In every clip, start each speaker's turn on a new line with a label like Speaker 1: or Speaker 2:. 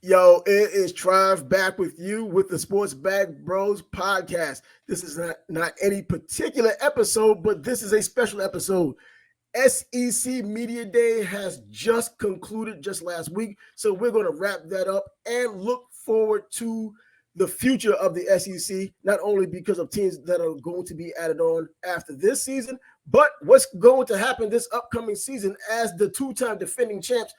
Speaker 1: Yo, it is Trav back with you with the Sports Bag Bros podcast. This is not any particular episode, but this is a special episode. SEC Media Day has just concluded just last week, so we're going to wrap that up and look forward to the future of the SEC, not only because of teams that are going to be added on after this season, but what's going to happen this upcoming season as the two-time defending champs,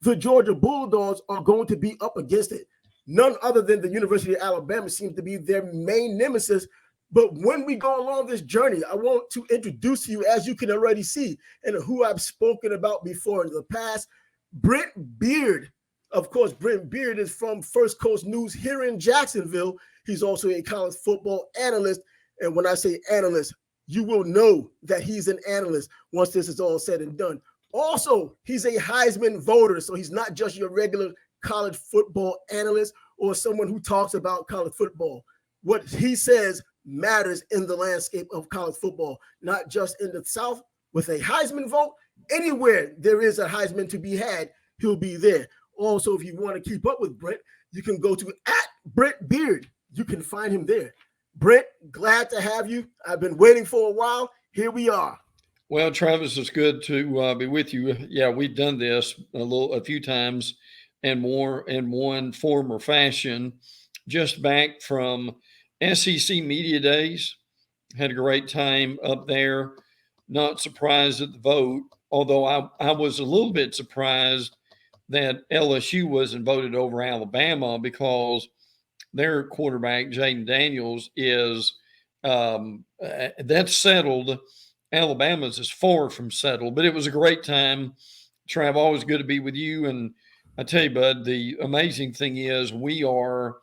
Speaker 1: the Georgia Bulldogs, are going to be up against it. None other than the University of Alabama seems to be their main nemesis. But when we go along this journey, I want to introduce to you, as you can already see, and who I've spoken about before in the past, Brent Beaird. Of course, Brent Beaird is from First Coast News here in Jacksonville. He's also a college football analyst. And when I say analyst, you will know that he's an analyst once this is all said and done. Also, he's a Heisman voter, so he's not just your regular college football analyst or someone who talks about college football. What he says matters in the landscape of college football, not just in the South. With a Heisman vote, anywhere there is a Heisman to be had, he'll be there. Also, if you want to keep up with Brent, you can go to @Brent Beaird. You can find him there. Brent, glad to have you. I've been waiting for a while. Here we are.
Speaker 2: Well, Travis, it's good to be with you. Yeah, we've done this a few times and more in one form or fashion. Just back from SEC Media Days, had a great time up there. Not surprised at the vote, although I was a little bit surprised that LSU wasn't voted over Alabama because their quarterback, Jaden Daniels, is that's settled. Alabama's is far from settled, but it was a great time. Trav, always good to be with you. And I tell you, bud, the amazing thing is we are,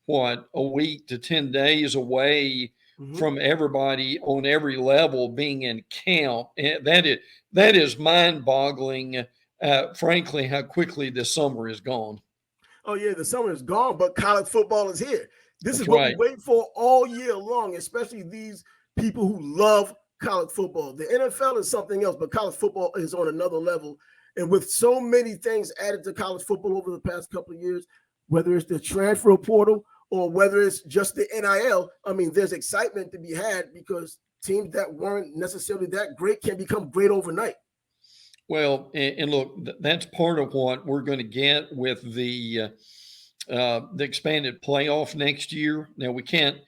Speaker 2: a week to 10 days away from everybody on every level being in camp. And that is mind-boggling, frankly, how quickly this summer is gone.
Speaker 1: Oh, yeah, the summer is gone, but college football is here. This
Speaker 2: That's
Speaker 1: is what
Speaker 2: right.
Speaker 1: we wait for all year long, especially these people who love college football. The NFL is something else, but college football is on another level. And with so many things added to college football over the past couple of years, whether it's the transfer portal or whether it's just the NIL, I mean, there's excitement to be had because teams that weren't necessarily that great can become great overnight.
Speaker 2: Well, and look, that's part of what we're going to get with the expanded playoff next year. Now we can't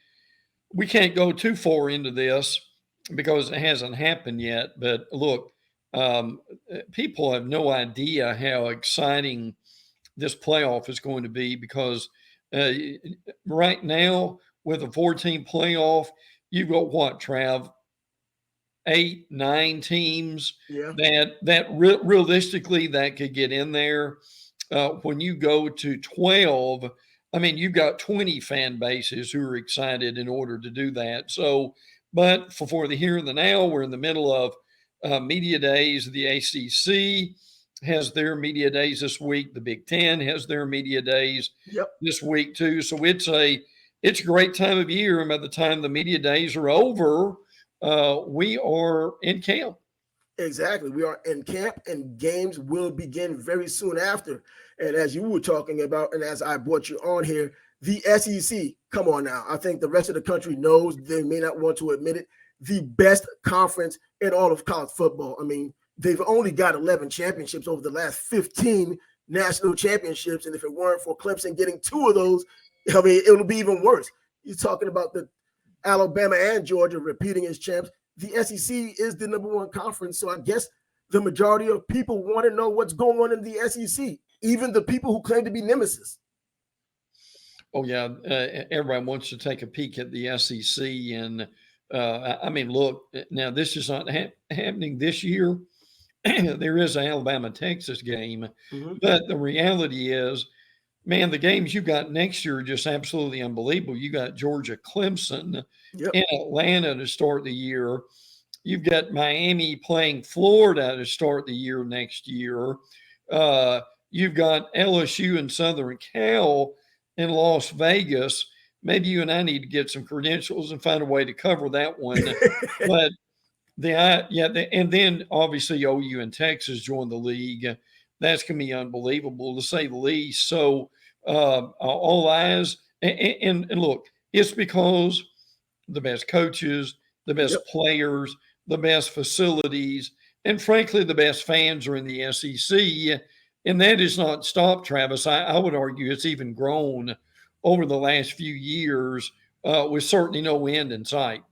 Speaker 2: go too far into this because it hasn't happened yet. But look, people have no idea how exciting this playoff is going to be because right now with a 14 playoff, you've got what, Trav? 8, 9 teams that realistically that could get in there. When you go to 12, I mean, you've got 20 fan bases who are excited in order to do that. So, but for the here and the now, we're in the middle of media days. The ACC has their media days this week. The Big Ten has their media days this week too. So it's a great time of year. And by the time the media days are over, we are in camp.
Speaker 1: Exactly. We are in camp and games will begin very soon after. And as you were talking about, and as I brought you on here, the SEC, come on now. I think the rest of the country knows, they may not want to admit it, the best conference in all of college football. I mean, they've only got 11 championships over the last 15 national championships. And if it weren't for Clemson getting 2 of those, I mean, it'll be even worse. You're talking about the Alabama and Georgia repeating as champs. The SEC is the number 1 conference. So I guess the majority of people want to know what's going on in the SEC, even the people who claim to be nemesis.
Speaker 2: Oh, yeah. Everybody wants to take a peek at the SEC. And I mean, look, now this is not happening this year. There is an Alabama-Texas game. But the reality is, man, the games you got next year are just absolutely unbelievable. You got Georgia, Clemson, in Atlanta to start the year. You've got Miami playing Florida to start the year next year. You've got LSU and Southern Cal in Las Vegas. Maybe you and I need to get some credentials and find a way to cover that one. But and then obviously OU and Texas join the league. That's going to be unbelievable to say the least. So all eyes. And look, it's because the best coaches, the best
Speaker 1: Yep.
Speaker 2: players, the best facilities, and frankly, the best fans are in the SEC. And that has not stopped, Travis. I would argue it's even grown over the last few years with certainly no end in sight.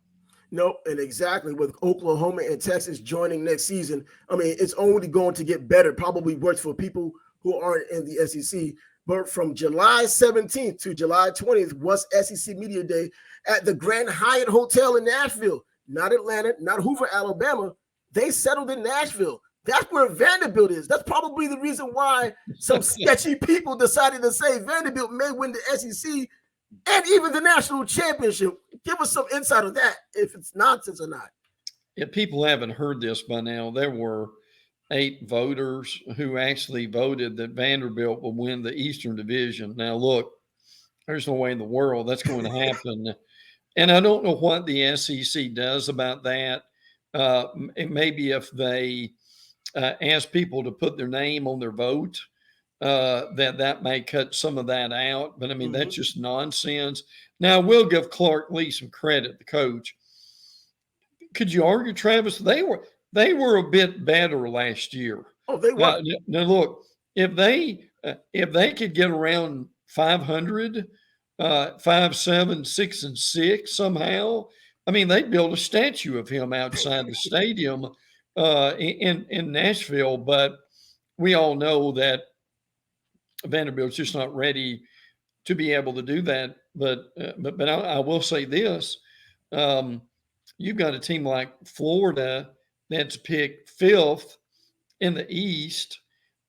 Speaker 1: No, and exactly with Oklahoma and Texas joining next season, I mean, it's only going to get better. Probably works for people who aren't in the SEC. But from July 17th to July 20th was SEC Media Day at the Grand Hyatt Hotel in Nashville, not Atlanta, not Hoover, Alabama. They settled in Nashville. That's where Vanderbilt is. That's probably the reason why some sketchy people decided to say Vanderbilt may win the SEC and even the national championship. Give us some insight on that, if it's nonsense or not.
Speaker 2: If people haven't heard this by now, there were 8 voters who actually voted that Vanderbilt will win the Eastern Division. Now, look, there's no way in the world that's going to happen. And I don't know what the SEC does about that. Maybe if they ask people to put their name on their vote, that may cut some of that out. But I mean, that's just nonsense. Now, we'll give Clark Lee some credit, the coach. Could you argue, Travis? They were a bit better last year.
Speaker 1: Oh, they were.
Speaker 2: Now look, if they could get around 500, 5, 7, 6, and 6 somehow, I mean, they'd build a statue of him outside the stadium in Nashville. But we all know that Vanderbilt's just not ready to be able to do that. But I will say this: you've got a team like Florida that's picked 5th in the East,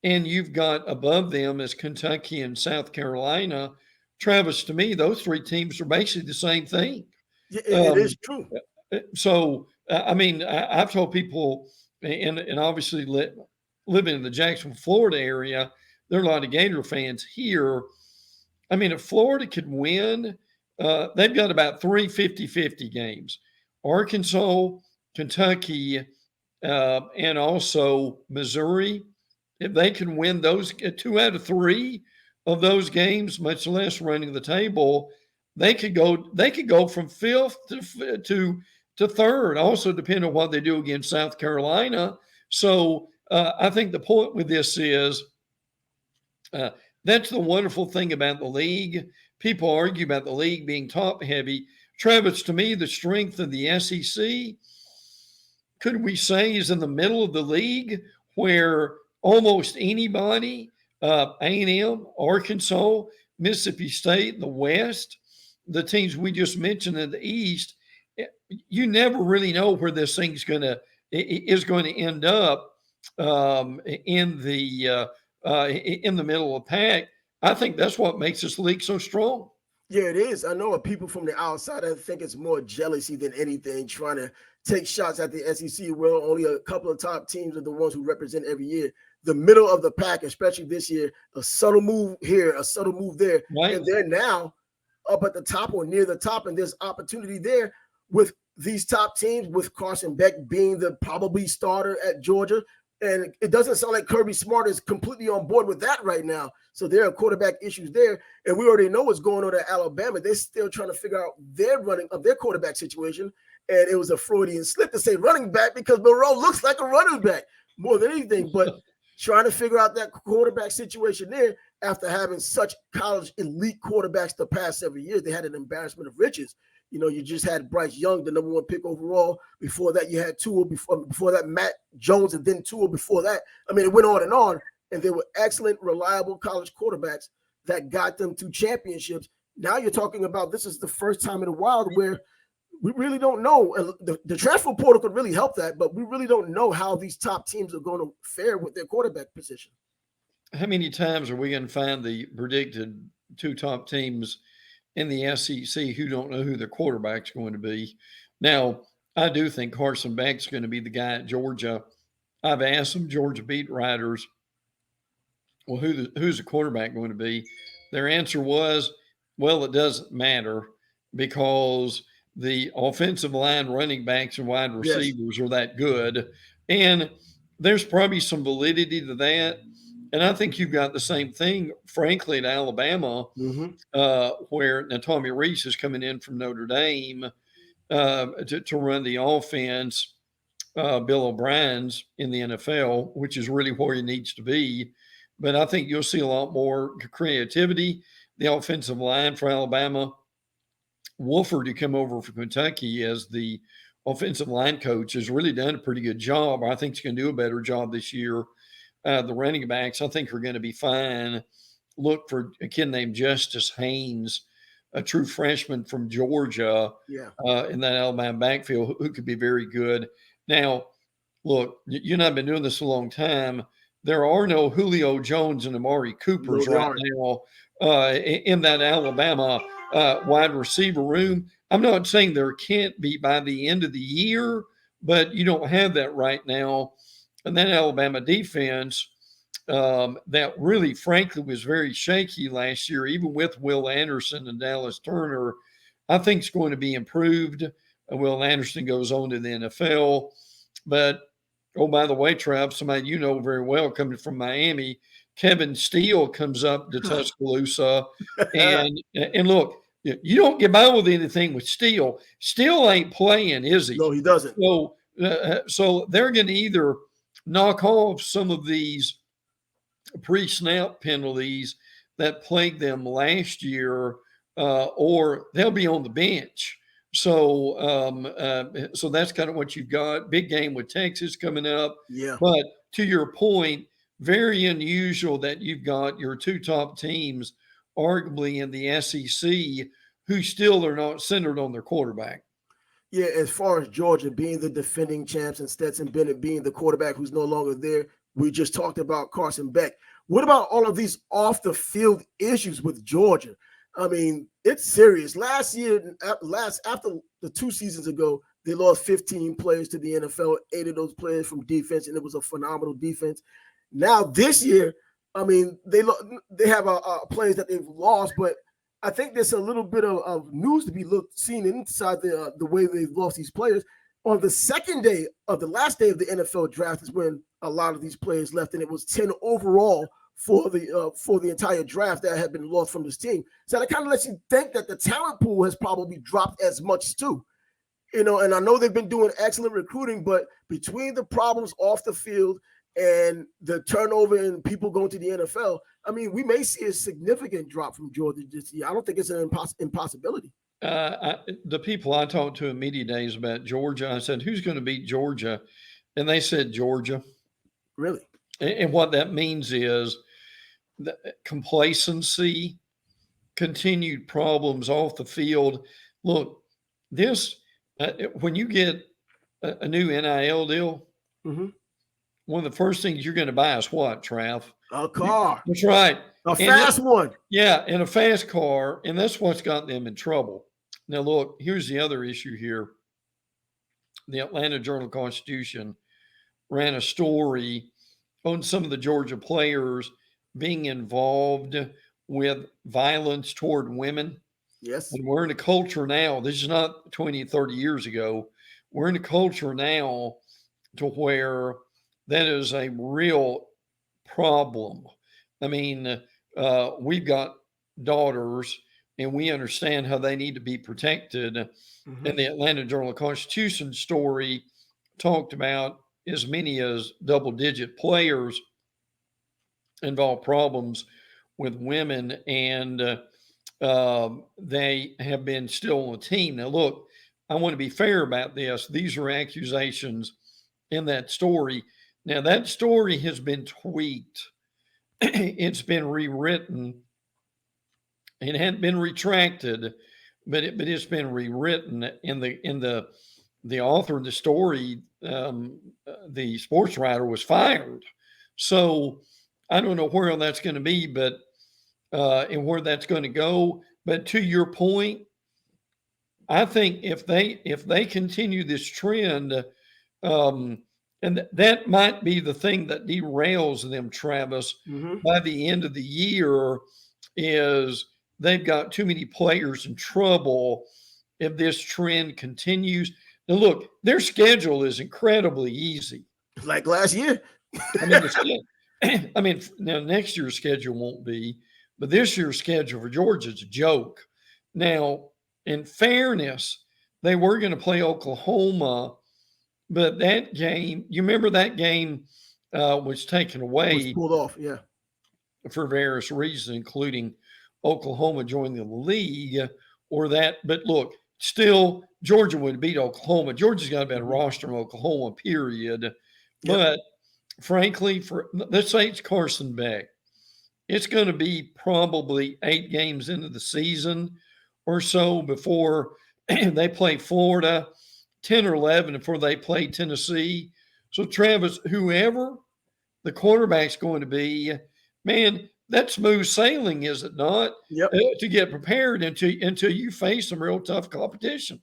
Speaker 2: and you've got above them as Kentucky and South Carolina. Travis, to me, those 3 teams are basically the same thing.
Speaker 1: It is true.
Speaker 2: So, I mean, I've told people, and obviously living in the Jacksonville, Florida area, there are a lot of Gator fans here. I mean, if Florida could win, they've got about 3 50-50 games. Arkansas, Kentucky, and also Missouri. If they can win those 2 out of 3 of those games, much less running the table, they could go from 5th to 3rd. Also, depending on what they do against South Carolina. So I think the point with this is that's the wonderful thing about the league. People argue about the league being top heavy. Travis, to me, the strength of the SEC, could we say, is in the middle of the league, where almost anybody, A&M, Arkansas, Mississippi State, the West, the teams we just mentioned in the East, you never really know where this thing's going to end up in the middle of the pack. I think that's what makes this league so strong.
Speaker 1: Yeah, it is. I know people from the outside, I think it's more jealousy than anything, trying to take shots at the SEC. Well, only a couple of top teams are the ones who represent every year. The middle of the pack, especially this year, a subtle move here, a subtle move there.
Speaker 2: Right.
Speaker 1: And they're now up at the top or near the top, and there's opportunity there with these top teams, with Carson Beck being the probably starter at Georgia. And it doesn't sound like Kirby Smart is completely on board with that right now. So there are quarterback issues there. And we already know what's going on at Alabama. They're still trying to figure out their quarterback situation. And it was a Freudian slip to say running back because Moreau looks like a running back more than anything. But trying to figure out that quarterback situation there after having such college elite quarterbacks the past several years, they had an embarrassment of riches. You know, you just had Bryce Young, the number 1 pick overall. Before that, you had Tua. Before that, Matt Jones, and then Tua before that. I mean, it went on. And they were excellent, reliable college quarterbacks that got them to championships. Now you're talking about this is the first time in a while where we really don't know. And the transfer portal could really help that, but we really don't know how these top teams are going to fare with their quarterback position.
Speaker 2: How many times are we going to find the predicted 2 top teams in the SEC who don't know who their quarterback's going to be? Now, I do think Carson Beck's going to be the guy at Georgia. I've asked some Georgia beat writers, well, who's the quarterback going to be? Their answer was, well, it doesn't matter because the offensive line, running backs, and wide receivers are that good. And there's probably some validity to that. And I think you've got the same thing, frankly, at Alabama, where now Tommy Rees is coming in from Notre Dame to run the offense. Bill O'Brien's in the NFL, which is really where he needs to be. But I think you'll see a lot more creativity. The offensive line for Alabama, Wolford, who come over from Kentucky as the offensive line coach, has really done a pretty good job. I think he's going to do a better job this year. The running backs, I think, are going to be fine. Look for a kid named Justice Haynes, a true freshman from Georgia, in that Alabama backfield, who could be very good. Now, look, you and I have been doing this a long time. There are no Julio Jones and Amari Coopers now in that Alabama wide receiver room. I'm not saying there can't be by the end of the year, but you don't have that right now. And that Alabama defense that really, frankly, was very shaky last year, even with Will Anderson and Dallas Turner, I think is going to be improved. Will Anderson goes on to the NFL. But, oh, by the way, Trav, somebody you know very well coming from Miami, Kevin Steele comes up to Tuscaloosa. and look, you don't get by with anything with Steele. Steele ain't playing, is he?
Speaker 1: No, he doesn't.
Speaker 2: So they're going to either knock off some of these pre-snap penalties that plagued them last year, or they'll be on the bench. So that's kind of what you've got. Big game with Texas coming up.
Speaker 1: Yeah.
Speaker 2: But to your point, very unusual that you've got your two top teams, arguably in the SEC, who still are not centered on their quarterback.
Speaker 1: Yeah, as far as Georgia being the defending champs and Stetson Bennett being the quarterback who's no longer there, we just talked about Carson Beck. What about all of these off-the-field issues with Georgia? I mean, it's serious. Last year, after the 2 seasons ago, they lost 15 players to the NFL, 8 of those players from defense, and it was a phenomenal defense. Now this year, I mean, they have players that they've lost, but I think there's a little bit of news to be seen inside the way they've lost these players. On the second day of the last day of the NFL draft is when a lot of these players left, and it was 10 overall for the entire draft that had been lost from this team. So that kind of lets you think that the talent pool has probably dropped as much too. And I know they've been doing excellent recruiting, but between the problems off the field and the turnover and people going to the NFL, I mean, we may see a significant drop from Georgia this year. I don't think it's an impossibility.
Speaker 2: The people I talked to in media days about Georgia, I said, who's going to beat Georgia? And they said Georgia.
Speaker 1: Really?
Speaker 2: And what that means is the complacency, continued problems off the field. Look, this when you get a new NIL deal, one of the first things you're going to buy is what, Trav?
Speaker 1: A car.
Speaker 2: That's right.
Speaker 1: A fast one.
Speaker 2: Yeah, and a fast car, and that's what's got them in trouble. Now, look, here's the other issue here. The Atlanta Journal-Constitution ran a story on some of the Georgia players being involved with violence toward women.
Speaker 1: Yes.
Speaker 2: And we're in a culture now, this is not 20, 30 years ago. We're in a culture now to where that is a real problem. I mean, we've got daughters and we understand how they need to be protected. And the Atlanta Journal-Constitution story talked about as many as double-digit players involve problems with women, and they have been still on the team. Now, look, I want to be fair about this. These are accusations in that story. Now, that story has been tweaked. It's been rewritten. It hadn't been retracted, but it's been rewritten. In the author of the story, the sports writer, was fired. So I don't know where that's going to be, but and where that's going to go. But to your point, I think if they continue this trend, and that might be the thing that derails them, Travis, by the end of the year, is they've got too many players in trouble if this trend continues. Now, look, their schedule is incredibly easy.
Speaker 1: Like last year.
Speaker 2: I mean, I mean, now next year's schedule won't be, but this year's schedule for Georgia is a joke. Now, in fairness, they were going to play Oklahoma, but that game, you remember that game was taken
Speaker 1: Was
Speaker 2: away
Speaker 1: pulled off, yeah.
Speaker 2: for various reasons, including Oklahoma joining the league or that. But look, still, Georgia would beat Oklahoma. Georgia's got a better roster than Oklahoma, period.
Speaker 1: Yep.
Speaker 2: But frankly, let's say it's Carson Beck, it's going to be probably 8 games into the season or so before they play Florida, 10 or 11 before they play Tennessee. So, Travis, whoever the quarterback's going to be, man, that's smooth sailing, is it not?
Speaker 1: Yep.
Speaker 2: To get prepared until you face some real tough competition.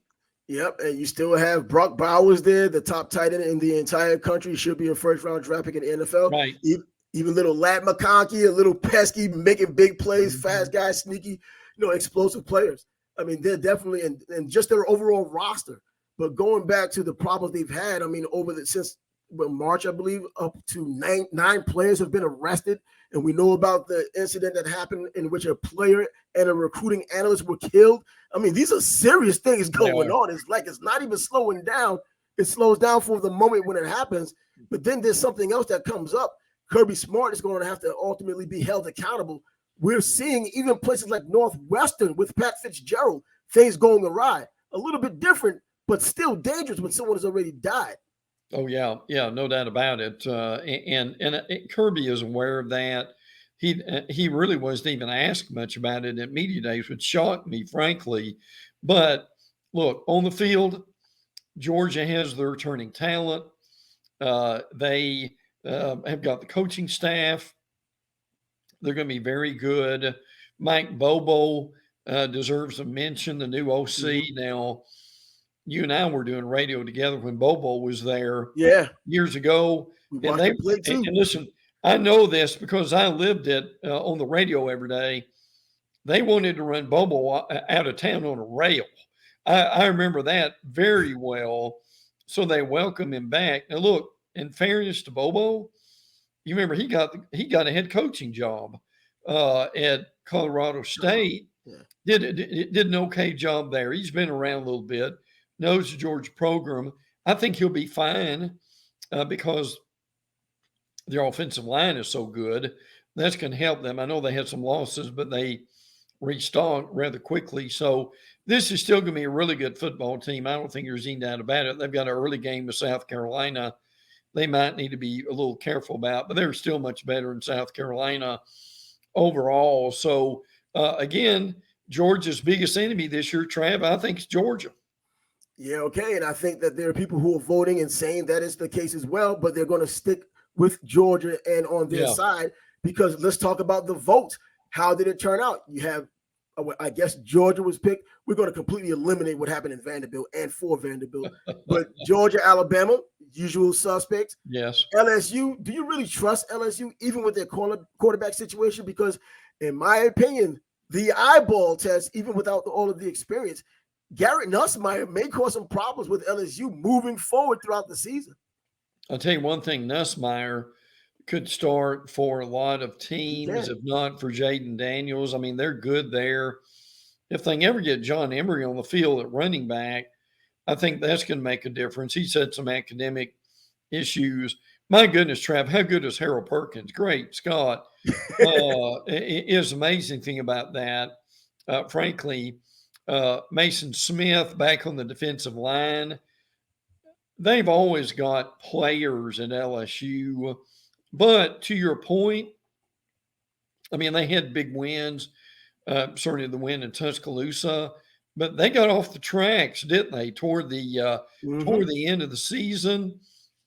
Speaker 1: Yep, and you still have Brock Bowers there, the top tight end in the entire country. Should be a first-round draft pick in the NFL.
Speaker 2: Right.
Speaker 1: Even little Lat McConkey, a little pesky, making big plays, fast guy, sneaky, explosive players. I mean, they're definitely and just their overall roster. But going back to the problems they've had, I mean, since March, I believe, up to nine players have been arrested. And we know about the incident that happened in which a player and a recruiting analyst were killed. I mean, these are serious things going on. It's like it's not even slowing down. It slows down for the moment when it happens. But then there's something else that comes up. Kirby Smart is going to have to ultimately be held accountable. We're seeing even places like Northwestern with Pat Fitzgerald, things going awry. A little bit different, but still dangerous when someone has already died.
Speaker 2: Oh, yeah, no doubt about it. And Kirby is aware of that. He really wasn't even asked much about it at media days, which shocked me, frankly. But look, on the field, Georgia has their returning talent. They have got the coaching staff. They're going to be very good. Mike Bobo deserves a mention, the new OC. Mm-hmm. Now, you and I were doing radio together when Bobo was there years ago. And listen, I know this because I lived it on the radio every day. They wanted to run Bobo out of town on a rail. I remember that very well. So they welcomed him back. Now, look, in fairness to Bobo, you remember he got a head coaching job at Colorado State. Did an okay job there. He's been around a little bit, knows the Georgia program. I think he'll be fine because their offensive line is so good. That's going to help them. I know they had some losses, but they restocked rather quickly. So this is still going to be a really good football team. I don't think there's any doubt about it. They've got an early game with South Carolina they might need to be a little careful about, but they're still much better in South Carolina overall. So, again, Georgia's biggest enemy this year, Trav, I think is Georgia.
Speaker 1: Yeah, okay. And I think that there are people who are voting and saying that is the case as well, but they're going to stick with Georgia and on their side because let's talk about the vote. How did it turn out? You have, I guess Georgia was picked. We're going to completely eliminate what happened in Vanderbilt and for Vanderbilt. But Georgia, Alabama, usual suspects.
Speaker 2: Yes.
Speaker 1: LSU, do you really trust LSU even with their quarterback situation? Because in my opinion, the eyeball test, even without all of the experience, Garrett Nussmeier may cause some problems with LSU moving forward throughout the season.
Speaker 2: I'll tell you one thing, Nussmeier could start for a lot of teams, if not for Jaden Daniels. I mean, they're good there. If they can ever get John Emery on the field at running back, I think that's going to make a difference. He's had some academic issues. My goodness, Trav, how good is Harold Perkins? Great, Scott. It is amazing thing about that. Frankly, Mason Smith back on the defensive line. They've always got players at LSU. But to your point, I mean, they had big wins, certainly the win in Tuscaloosa, but they got off the tracks, didn't they, toward the end of the season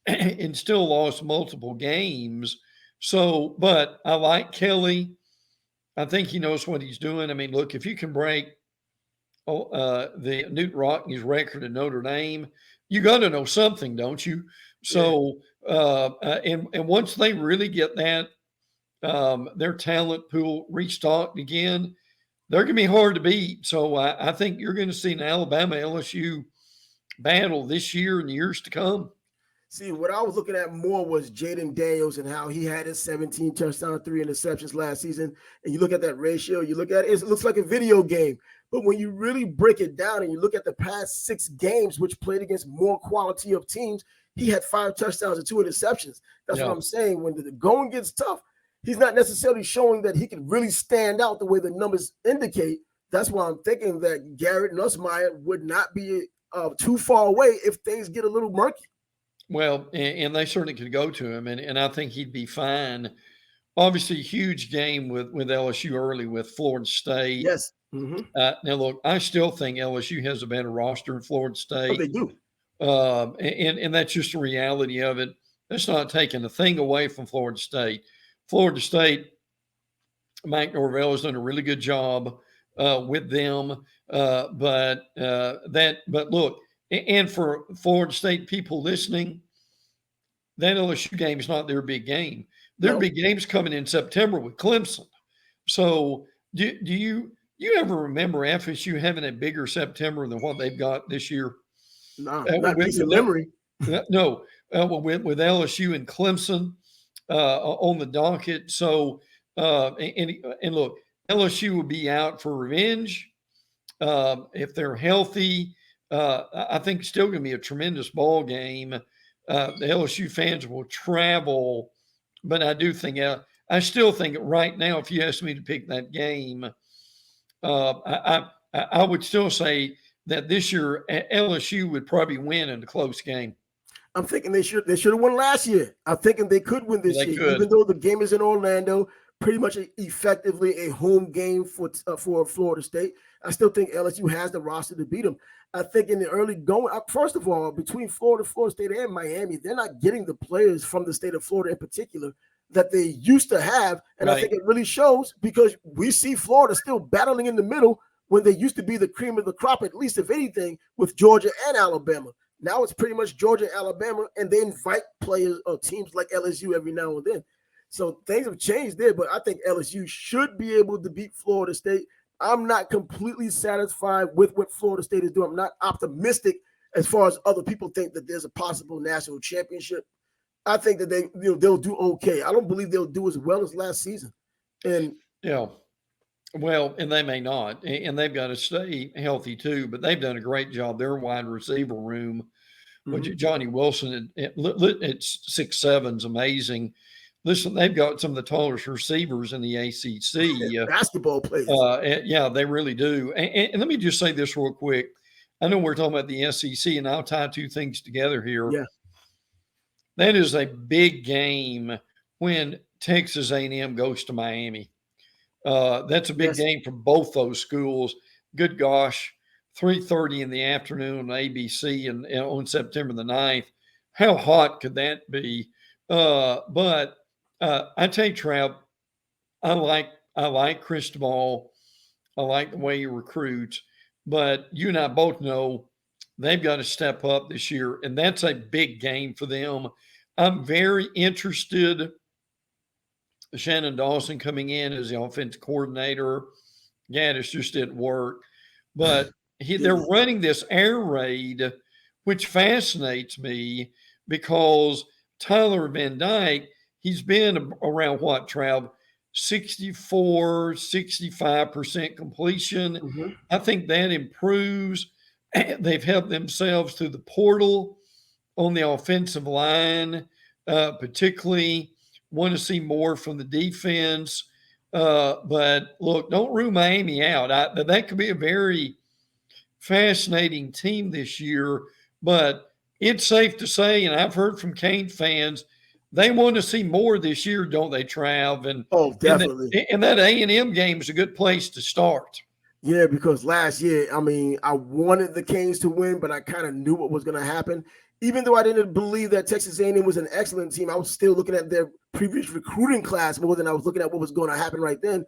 Speaker 2: and still lost multiple games. So, but I like Kelly. I think he knows what he's doing. I mean, look, if you can break the Newt Rockney's record at Notre Dame, you got to know something, don't you? So, and once they really get that their talent pool restocked again, they're going to be hard to beat. So I think you're going to see an Alabama LSU battle this year and the years to come.
Speaker 1: See, what I was looking at more was Jaden Daniels and how he had his 17 touchdowns, 3 interceptions last season. And you look at that ratio, you look at it, it looks like a video game. But when you really break it down and you look at the past 6 games, which played against more quality of teams, he had 5 touchdowns and 2 interceptions. That's what I'm saying. When the going gets tough, he's not necessarily showing that he can really stand out the way the numbers indicate. That's why I'm thinking that Garrett Nussmeier would not be too far away if things get a little murky.
Speaker 2: Well, and they certainly could go to him, and I think he'd be fine. Obviously, huge game with LSU early with Florida State.
Speaker 1: Yes. Mm-hmm.
Speaker 2: Now, look, I still think LSU has a better roster than Florida State.
Speaker 1: Oh, they do.
Speaker 2: And that's just the reality of it. That's not taking a thing away from Florida State. Florida State, Mike Norvell has done a really good job with them. But look, and for Florida State people listening, that LSU game is not their big game. Their big game's coming in September with Clemson. So do you ever remember FSU having a bigger September than what they've got this year?
Speaker 1: No, not recent memory.
Speaker 2: No, with LSU and Clemson on the docket. So and look, LSU will be out for revenge if they're healthy. I think it's still going to be a tremendous ball game. The LSU fans will travel, but I still think right now, if you ask me to pick that game, I would still say that this year LSU would probably win in a close game.
Speaker 1: I'm thinking they should have won last year. I'm thinking they could win this year, even though the game is in Orlando. Pretty much effectively a home game for Florida State. I still think LSU has the roster to beat them. I think in the early going, first of all, between Florida State, and Miami, they're not getting the players from the state of Florida in particular that they used to have. And I think it really shows because we see Florida still battling in the middle when they used to be the cream of the crop, at least if anything, with Georgia and Alabama. Now it's pretty much Georgia, Alabama, and they invite players or teams like LSU every now and then. So things have changed there, but I think LSU should be able to beat Florida State. I'm not completely satisfied with what Florida State is doing. I'm not optimistic as far as other people think that there's a possible national championship. I think that they'll do okay. I don't believe they'll do as well as last season. And
Speaker 2: well, and they may not, and they've got to stay healthy too. But they've done a great job. Their wide receiver room, which Johnny Wilson at 6'7" is amazing. Listen, they've got some of the tallest receivers in the ACC.
Speaker 1: Basketball players.
Speaker 2: Yeah, they really do. And let me just say this real quick. I know we're talking about the SEC, and I'll tie two things together here.
Speaker 1: Yeah.
Speaker 2: That is a big game when Texas A&M goes to Miami. That's a big game for both those schools. Good gosh, 3:30 in the afternoon on ABC and on September the 9th. How hot could that be? But I tell you, Trav, I like Cristobal. I like the way he recruits. But you and I both know they've got to step up this year, and that's a big game for them. I'm very interested. Shannon Dawson coming in as the offensive coordinator. Gaddis just didn't work. But they're running this air raid, which fascinates me because Tyler Van Dyke, he's been around what, Trav? 64, 65% completion.
Speaker 1: Mm-hmm.
Speaker 2: I think that improves. They've helped themselves through the portal on the offensive line, particularly. Want to see more from the defense. But look, don't rule Miami out. That could be a very fascinating team this year. But it's safe to say, and I've heard from Cane fans, they want to see more this year, don't they, Trav? And
Speaker 1: definitely.
Speaker 2: And that A&M game is a good place to start.
Speaker 1: Yeah, because last year, I mean, I wanted the Canes to win, but I kind of knew what was going to happen. Even though I didn't believe that Texas A&M was an excellent team, I was still looking at their previous recruiting class more than I was looking at what was going to happen right then.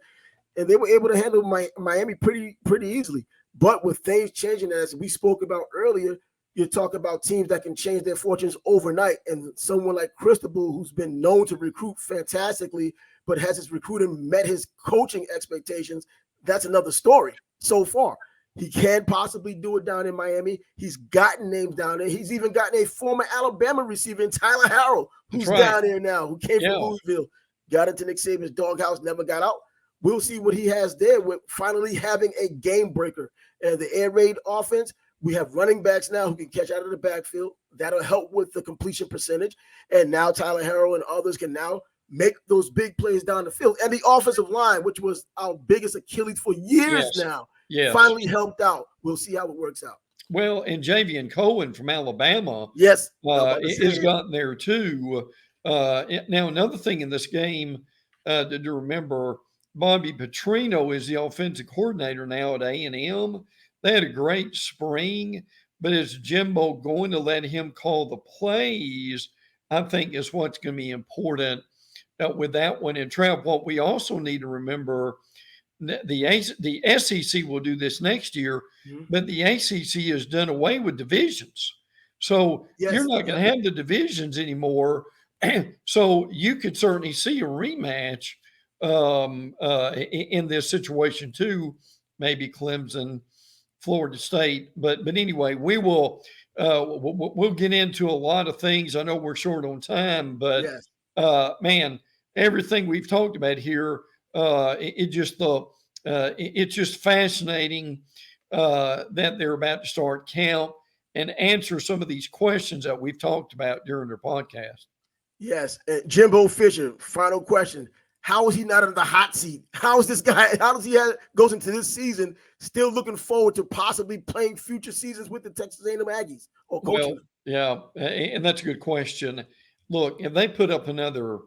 Speaker 1: And they were able to handle Miami pretty easily. But with things changing, as we spoke about earlier, you talk about teams that can change their fortunes overnight. And someone like Cristobal, who's been known to recruit fantastically, but has his recruiting met his coaching expectations, that's another story so far. He can possibly do it down in Miami. He's gotten names down there. He's even gotten a former Alabama receiver in Tyler Harrell, who's down there now, who came from Louisville, got into Nick Saban's doghouse, never got out. We'll see what he has there with finally having a game breaker. And the air raid offense, we have running backs now who can catch out of the backfield. That'll help with the completion percentage. And now Tyler Harrell and others can now make those big plays down the field. And the offensive line, which was our biggest Achilles for years now, finally helped out. We'll see how it works out.
Speaker 2: Well, and Javian Cohen from Alabama
Speaker 1: has
Speaker 2: gotten there too. Now, another thing in this game to remember, Bobby Petrino is the offensive coordinator now at A&M. They had a great spring, but is Jimbo going to let him call the plays? I think is what's going to be important with that one. And Trav, what we also need to remember, the SEC will do this next year, but the ACC has done away with divisions. So you're not going to have the divisions anymore. So you could certainly see a rematch in this situation too, maybe Clemson, Florida State. But anyway, we will we'll get into a lot of things. I know we're short on time, but man, everything we've talked about here, it's just fascinating that they're about to start camp and answer some of these questions that we've talked about during their podcast.
Speaker 1: Yes. Jimbo Fisher, final question. How is he not in the hot seat? How is this guy, how does he goes into this season still looking forward to possibly playing future seasons with the Texas A&M Aggies or coaching them?
Speaker 2: Yeah, and that's a good question. Look, if they put up another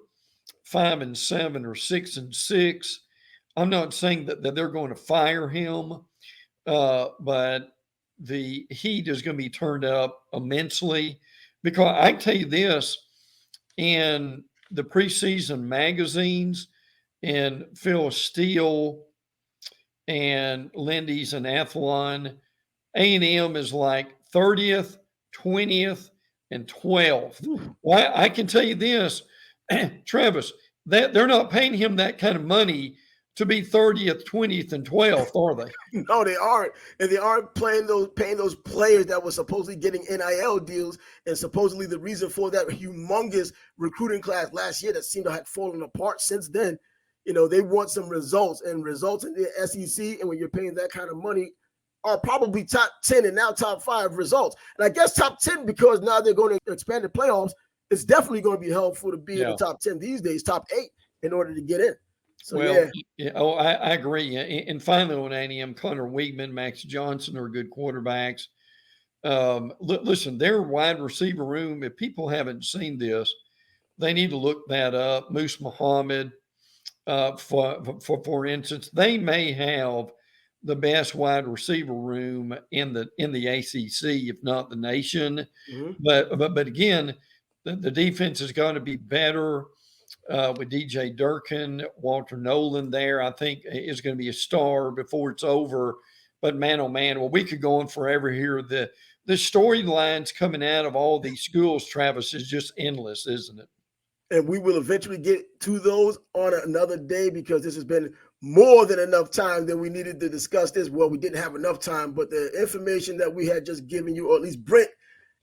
Speaker 2: 5-7 or 6-6, I'm not saying that they're going to fire him, but the heat is going to be turned up immensely, because I can tell you this, in the preseason magazines and Phil Steele and Lindy's and Athlon, A&M is like 30th, 20th, and 12th. Well, I can tell you this, Travis, that they're not paying him that kind of money to be 30th, 20th, and 12th, are they?
Speaker 1: No, they aren't. And they aren't paying those players that were supposedly getting NIL deals, and supposedly the reason for that humongous recruiting class last year that seemed to have fallen apart since then. You know, they want some results, and results in the SEC, and when you're paying that kind of money, are probably top 10 and now top 5 results. And I guess top 10, because now they're going to expand the playoffs, it's definitely going to be helpful to be in the top 10 these days, top 8, in order to get in. So,
Speaker 2: I agree. And finally on A&M, Connor Weigman, Max Johnson are good quarterbacks. Listen, their wide receiver room, if people haven't seen this, they need to look that up. Moose Muhammad, for instance, they may have the best wide receiver room in the ACC, if not the nation. But again, the defense is going to be better. With DJ Durkin, Walter Nolan there, I think is going to be a star before it's over. But man, oh man, well, we could go on forever here. The storylines coming out of all these schools, Travis, is just endless, isn't it?
Speaker 1: And we will eventually get to those on another day, because this has been more than enough time that we needed to discuss this. Well, we didn't have enough time, but the information that we had just given you, or at least Brent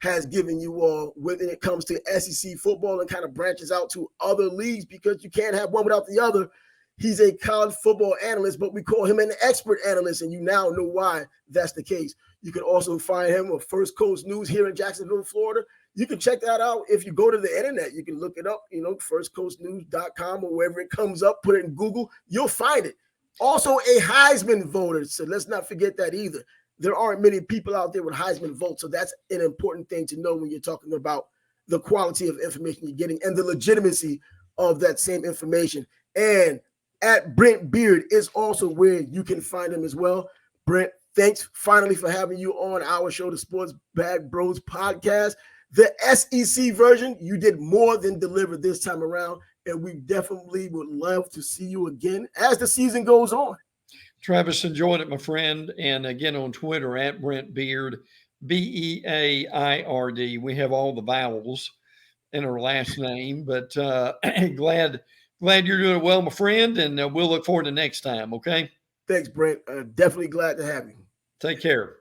Speaker 1: has given you all when it comes to SEC football, and kind of branches out to other leagues, because you can't have one without the other. He's a college football analyst, but we call him an expert analyst, and you now know why that's the case. You can also find him on First Coast News here in Jacksonville, Florida. You can check that out if you go to the internet. You can look it up, firstcoastnews.com or wherever it comes up. Put it in Google. You'll find it. Also a Heisman voter, so let's not forget that either. There aren't many people out there with Heisman votes, so that's an important thing to know when you're talking about the quality of information you're getting and the legitimacy of that same information. And at Brent Beaird is also where you can find him as well. Brent, thanks finally for having you on our show, the Sports Bag Bros podcast. The SEC version, you did more than deliver this time around, and we definitely would love to see you again as the season goes on.
Speaker 2: Travis, enjoyed it, my friend. And again, on Twitter, at Brent Beaird, Beaird. We have all the vowels in our last name, but glad you're doing well, my friend. And we'll look forward to next time. Okay.
Speaker 1: Thanks, Brent. Definitely glad to have you.
Speaker 2: Take care.